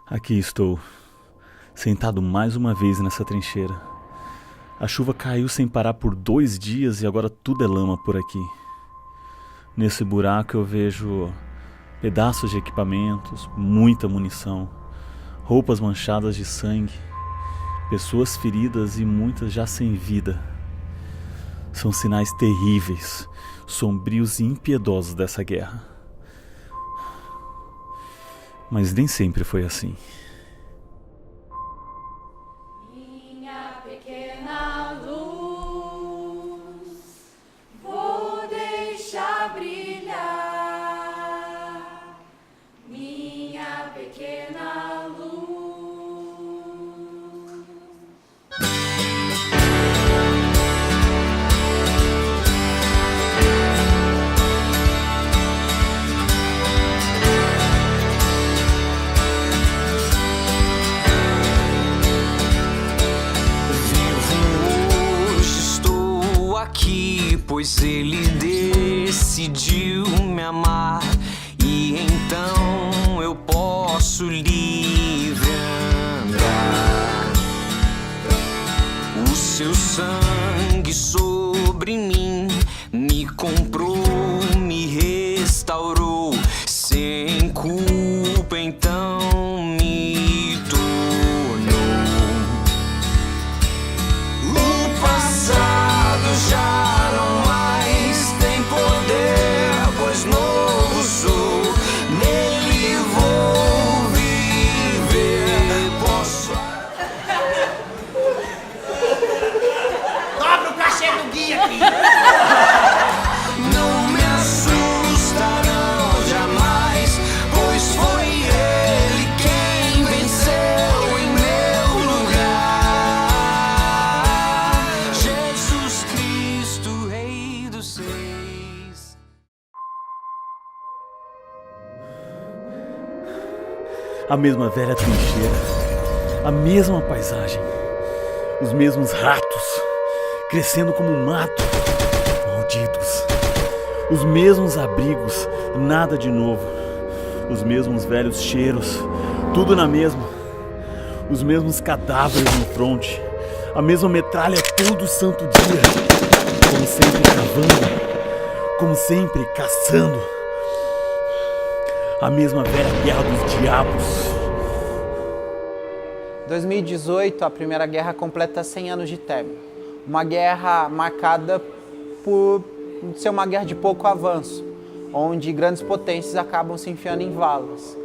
Aqui estou, sentado mais uma vez nessa trincheira. A chuva caiu sem parar por 2 dias e agora tudo é lama por aqui. Nesse buraco eu vejo pedaços de equipamentos, muita munição, roupas manchadas de sangue, pessoas feridas e muitas já sem vida. São sinais terríveis, sombrios e impiedosos dessa guerra. Mas nem sempre foi assim. Minha pequena luz, vou deixar brilhar. Minha pequena luz. Pois ele decidiu me amar e então eu posso livre andar. O seu sangue sobre mim me comprou, me restaurou, sem culpa então me tornou. O passado já não me assustarão jamais, pois foi ele quem venceu em meu lugar. Jesus Cristo, Rei dos Reis. A mesma velha trincheira, a mesma paisagem, os mesmos ratos crescendo como um mato, malditos. Os mesmos abrigos, nada de novo. Os mesmos velhos cheiros, tudo na mesma. Os mesmos cadáveres no fronte, a mesma metralha todo santo dia. Como sempre cavando, como sempre caçando. A mesma velha guerra dos diabos. 2018, a Primeira Guerra completa 100 anos de término. Uma guerra marcada por ser uma guerra de pouco avanço, onde grandes potências acabam se enfiando em valas.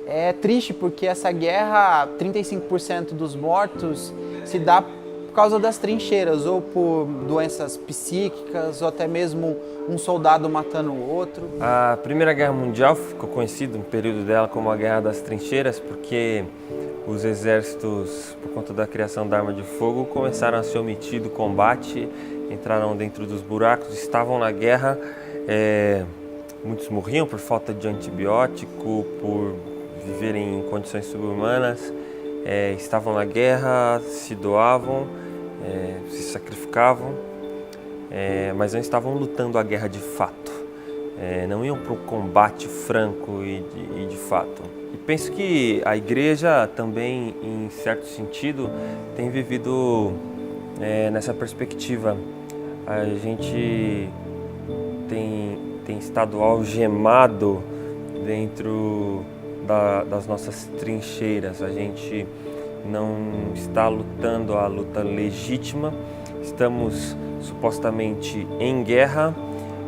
É triste porque essa guerra, 35% dos mortos se dá por causa das trincheiras, ou por doenças psíquicas, ou até mesmo um soldado matando o outro. A Primeira Guerra Mundial ficou conhecida no período dela como a Guerra das Trincheiras, porque os exércitos, por conta da criação da arma de fogo, começaram a se omitir do combate, entraram dentro dos buracos, estavam na guerra. Muitos morriam por falta de antibiótico, por viverem em condições subhumanas. Estavam na guerra, se doavam, se sacrificavam, mas não estavam lutando a guerra de fato. Não iam para o combate franco e de fato. E penso que a igreja também, em certo sentido, tem vivido nessa perspectiva. A gente tem estado algemado dentro das nossas trincheiras. A gente não está lutando a luta legítima, estamos supostamente em guerra,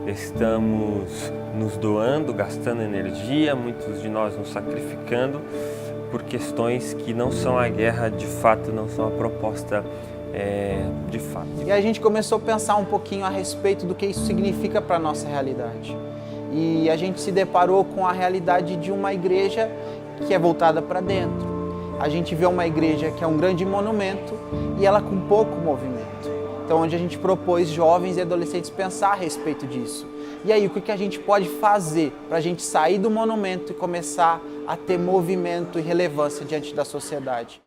estamos nos doando, gastando energia, muitos de nós nos sacrificando por questões que não são a guerra de fato, não são a proposta de fato. E a gente começou a pensar um pouquinho a respeito do que isso significa para a nossa realidade. E a gente se deparou com a realidade de uma igreja que é voltada para dentro. A gente vê uma igreja que é um grande monumento e ela com pouco movimento. Então, onde a gente propôs jovens e adolescentes pensar a respeito disso. E aí, o que a gente pode fazer para a gente sair do monumento e começar a ter movimento e relevância diante da sociedade?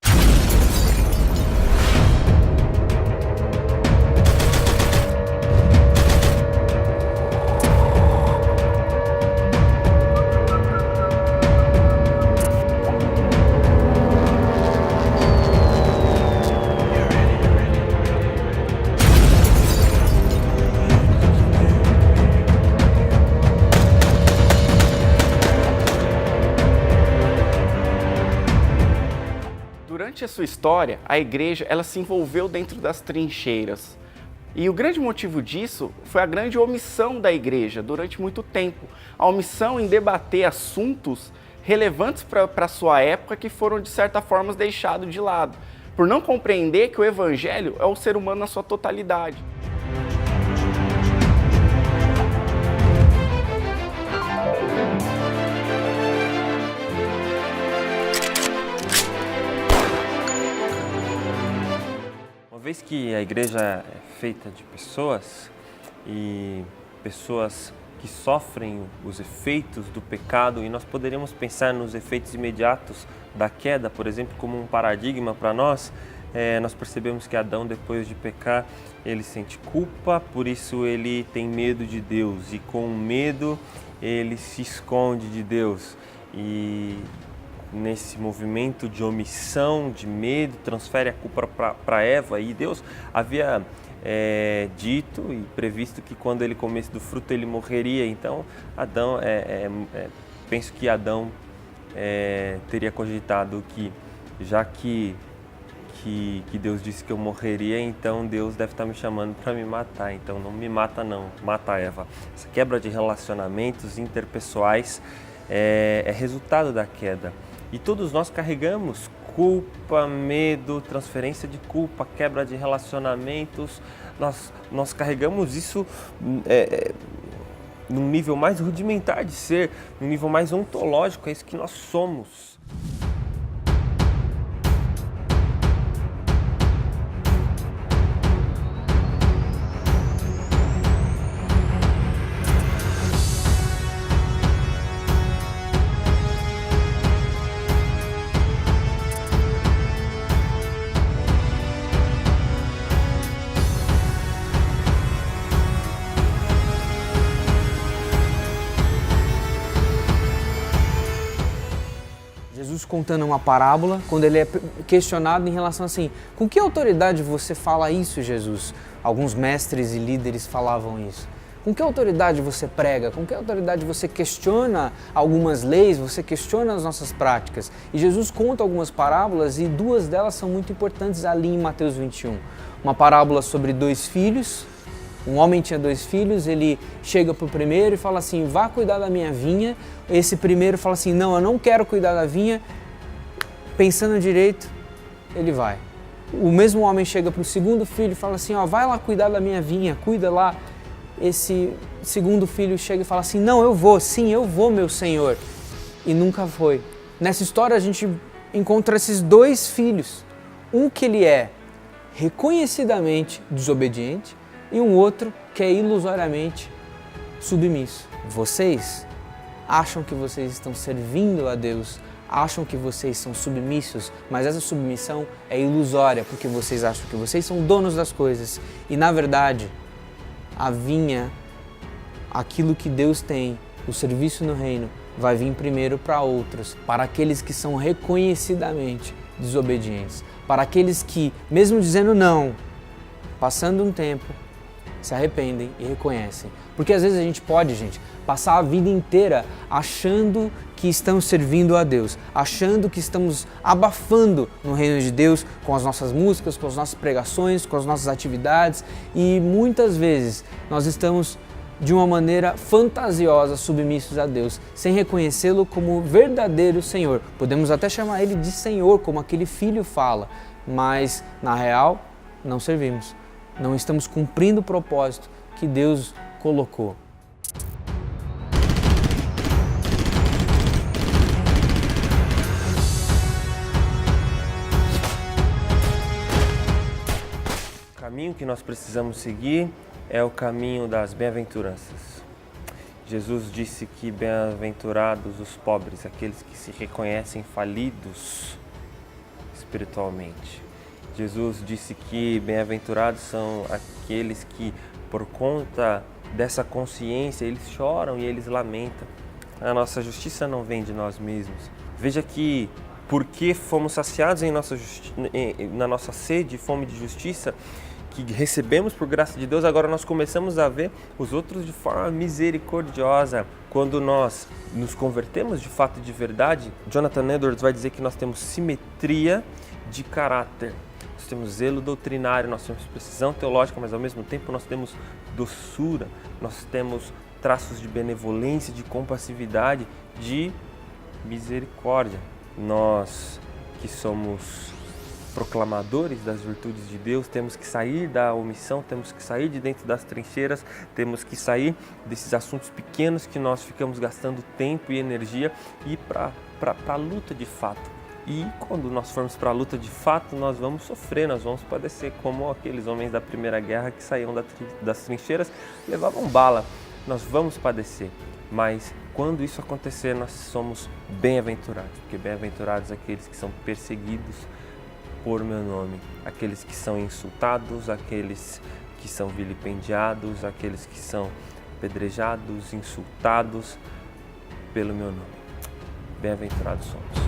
durante a sua história, a igreja ela se envolveu dentro das trincheiras. E o grande motivo disso foi a grande omissão da igreja durante muito tempo. A omissão em debater assuntos relevantes para a sua época que foram, de certa forma, deixados de lado, por não compreender que o evangelho é o ser humano na sua totalidade. Uma vez que a igreja é feita de pessoas e pessoas que sofrem os efeitos do pecado, e nós poderíamos pensar nos efeitos imediatos da queda, por exemplo, como um paradigma para nós, nós percebemos que Adão, depois de pecar, ele sente culpa, por isso ele tem medo de Deus, e com medo ele se esconde de Deus. E nesse movimento de omissão, de medo, transfere a culpa para Eva, e Deus havia dito e previsto que quando ele comesse do fruto ele morreria. Então Adão, penso que Adão teria cogitado que, já que Deus disse que eu morreria, então Deus deve estar me chamando para me matar, então não me mata não, mata Eva. Essa quebra de relacionamentos interpessoais é resultado da queda. E todos nós carregamos culpa, medo, transferência de culpa, quebra de relacionamentos. Nós carregamos isso num nível mais rudimentar de ser, num nível mais ontológico, é isso que nós somos. Jesus contando uma parábola, quando ele é questionado em relação assim, com que autoridade você fala isso, Jesus? Alguns mestres e líderes falavam isso. Com que autoridade você prega? Com que autoridade você questiona algumas leis, você questiona as nossas práticas? E Jesus conta algumas parábolas e duas delas são muito importantes ali em Mateus 21. Uma parábola sobre 2 filhos. Um homem tinha 2 filhos, ele chega para o primeiro e fala assim, vá cuidar da minha vinha. Esse primeiro fala assim, não, eu não quero cuidar da vinha. Pensando direito, ele vai. O mesmo homem chega para o segundo filho e fala assim, ó, vai lá cuidar da minha vinha, cuida lá. Esse segundo filho chega e fala assim, não, eu vou, sim, eu vou, meu senhor. E nunca foi. Nessa história a gente encontra esses 2 filhos. Um que ele é reconhecidamente desobediente, e um outro que é ilusoriamente submisso. Vocês acham que vocês estão servindo a Deus, acham que vocês são submissos, mas essa submissão é ilusória, porque vocês acham que vocês são donos das coisas. E na verdade, a vinha, aquilo que Deus tem, o serviço no reino, vai vir primeiro para outros, para aqueles que são reconhecidamente desobedientes, para aqueles que, mesmo dizendo não, passando um tempo, se arrependem e reconhecem. Porque às vezes a gente pode, passar a vida inteira achando que estamos servindo a Deus, achando que estamos abafando no reino de Deus com as nossas músicas, com as nossas pregações, com as nossas atividades, e muitas vezes nós estamos de uma maneira fantasiosa submissos a Deus, sem reconhecê-lo como verdadeiro Senhor. Podemos até chamar Ele de Senhor, como aquele filho fala, mas na real não servimos. Não estamos cumprindo o propósito que Deus colocou. O caminho que nós precisamos seguir é o caminho das bem-aventuranças. Jesus disse que bem-aventurados os pobres, aqueles que se reconhecem falidos espiritualmente. Jesus disse que bem-aventurados são aqueles que, por conta dessa consciência, eles choram e eles lamentam. A nossa justiça não vem de nós mesmos. Veja que, porque fomos saciados na nossa sede e fome de justiça, que recebemos por graça de Deus, agora nós começamos a ver os outros de forma misericordiosa. Quando nós nos convertemos de fato e de verdade, Jonathan Edwards vai dizer que nós temos simetria de caráter. Nós temos zelo doutrinário, nós temos precisão teológica, mas ao mesmo tempo nós temos doçura, nós temos traços de benevolência, de compassividade, de misericórdia. Nós que somos proclamadores das virtudes de Deus, temos que sair da omissão, temos que sair de dentro das trincheiras, temos que sair desses assuntos pequenos que nós ficamos gastando tempo e energia e ir para a luta de fato. E quando nós formos para a luta de fato, nós vamos sofrer, nós vamos padecer como aqueles homens da Primeira Guerra que saíam das trincheiras, levavam bala. Nós vamos padecer, mas quando isso acontecer, nós somos bem-aventurados, porque bem-aventurados aqueles que são perseguidos por meu nome, aqueles que são insultados, aqueles que são vilipendiados, aqueles que são apedrejados, insultados pelo meu nome. Bem-aventurados somos.